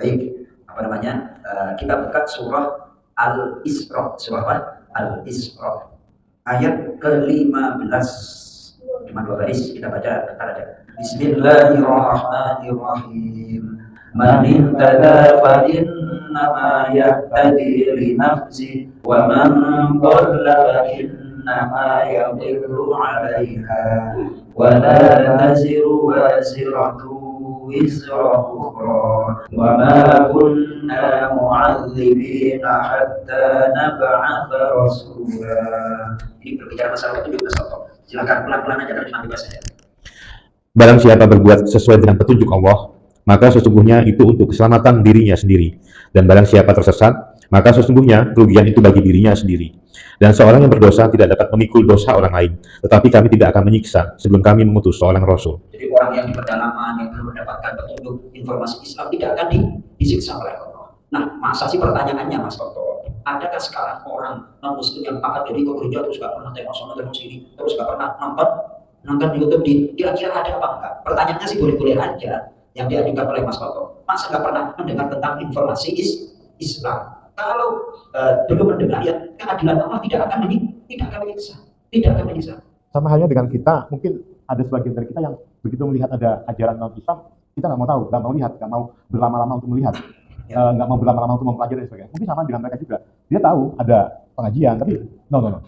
Baik, apa namanya? Kita buka surah Al-Isra, surah apa? Al-Isra. Ayat ke-15. Cuma 2 baris kita baca bentar aja. Bismillahirrahmanirrahim. Man ihtada fa innama yahtadi li nafsi wa man dhalla fa innama yadhillu 'alaiha wa la taziru waziratu wizra ukhra wa ma kunna mu'adzibina hatta nab'atha rasula. Ini berbicara masalah petunjuk tasawuf. Silakan pelan-pelan aja terjemah bebas saja. Barang siapa berbuat sesuai dengan petunjuk Allah, maka sesungguhnya itu untuk keselamatan dirinya sendiri. Dan barang siapa tersesat, maka sesungguhnya kerugian itu bagi dirinya sendiri. Dan seorang yang berdosa tidak dapat memikul dosa orang lain, tetapi kami tidak akan menyiksa sebelum kami mengutus seorang Rasul. Jadi orang yang di pedalaman yang belum mendapatkan petunjuk informasi Islam tidak akan disiksa oleh Allah. Nah, masa sih pertanyaannya Mas Toto? Adakah sekarang orang non-muslim yang pakat jadi ke gereja terus gak pernah tengok sono tengok sini, terus gak pernah nonton YouTube kira-kira ada apa enggak? Pertanyaannya sih boleh-boleh aja yang diajukan oleh Mas Toto. Masa gak pernah mendengar tentang informasi Islam? Kalau belum mendengar ya keadilan Allah tidak akan menyiksa. Sama halnya dengan kita, mungkin ada sebagian dari kita yang begitu melihat ada ajaran non-Islam, kita nggak mau tahu, nggak mau lihat, nggak mau berlama-lama untuk melihat, nggak mau berlama-lama untuk mempelajari dan sebagainya. Mungkin sama dengan mereka juga, dia tahu ada pengajian, tapi no, nggak,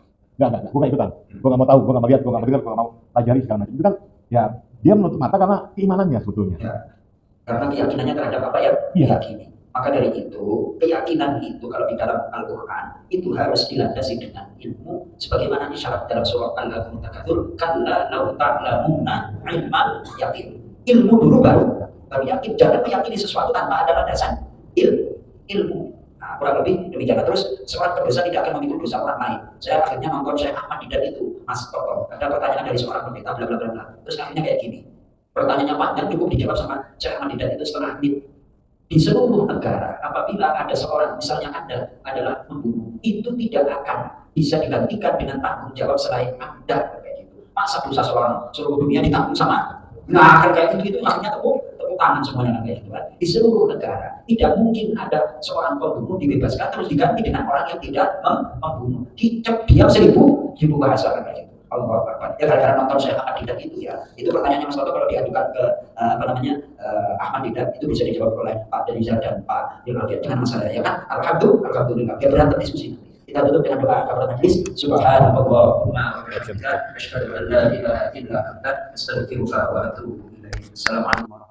gue nggak ikutan, gue nggak mau tahu, gue nggak mau lihat, gue nggak mau dengar, gue nggak mau pelajari segala macam. Itu kan, ya dia menutup mata karena keimanannya sebetulnya. Ya, karena keyakinannya terhadap apa ya? Diyakini. Maka dari itu, keyakinan itu kalau di dalam Al-Quran itu harus dilandasi dengan ilmu sebagaimana disyarat dalam surah Al-Takatsur, kalla law ta'lamuna ilmal yakin. Ilmu dulu baru yakin. Jangan meyakini sesuatu tanpa ada landasan ilmu. Nah, kurang lebih demikian. Terus seorang berdosa tidak akan memikul dosa orang lain. Saya akhirnya nonton Syekh Ahmad Didat itu, Mas Toto. Ada pertanyaan dari seorang pendeta bla bla bla bla. Terus akhirnya kayak gini. Pertanyaannya panjang cukup dijawab sama Syekh Ahmad Didat itu setengah menit. Di seluruh negara, apabila ada seorang, misalnya Anda adalah pembunuh, itu tidak akan bisa digantikan dengan tanggung jawab selain Anda. Kayak gitu. Masa dosa seluruh dunia ditanggung sama? Nah, kayak gitu akhirnya tepuk tangan semuanya kayak gitu kan. Di seluruh negara, tidak mungkin ada seorang pembunuh dibebaskan terus diganti dengan orang yang tidak membunuh. Diam 1000 bahasa kayak gitu. Allah Akbar. Ya gara-gara nonton Syekh Ahmad Didat itu ya. Itu pertanyaannya Mas Toto kalau diajukan ke Ahmad Didat itu bisa dijawab oleh Pak Deniza dan Pak Yulafiyah. Jangan masalah ya kan. Alhamdulillah. Biar berantem diskusi. Kita tutup dengan doa kepada majelis. Subhanallahumma wa bihamdika asyhadu an la ilaha illa anta astaghfiruka wa atubu ilaik. Assalamualaikum warahmatullahi wabarakatuh.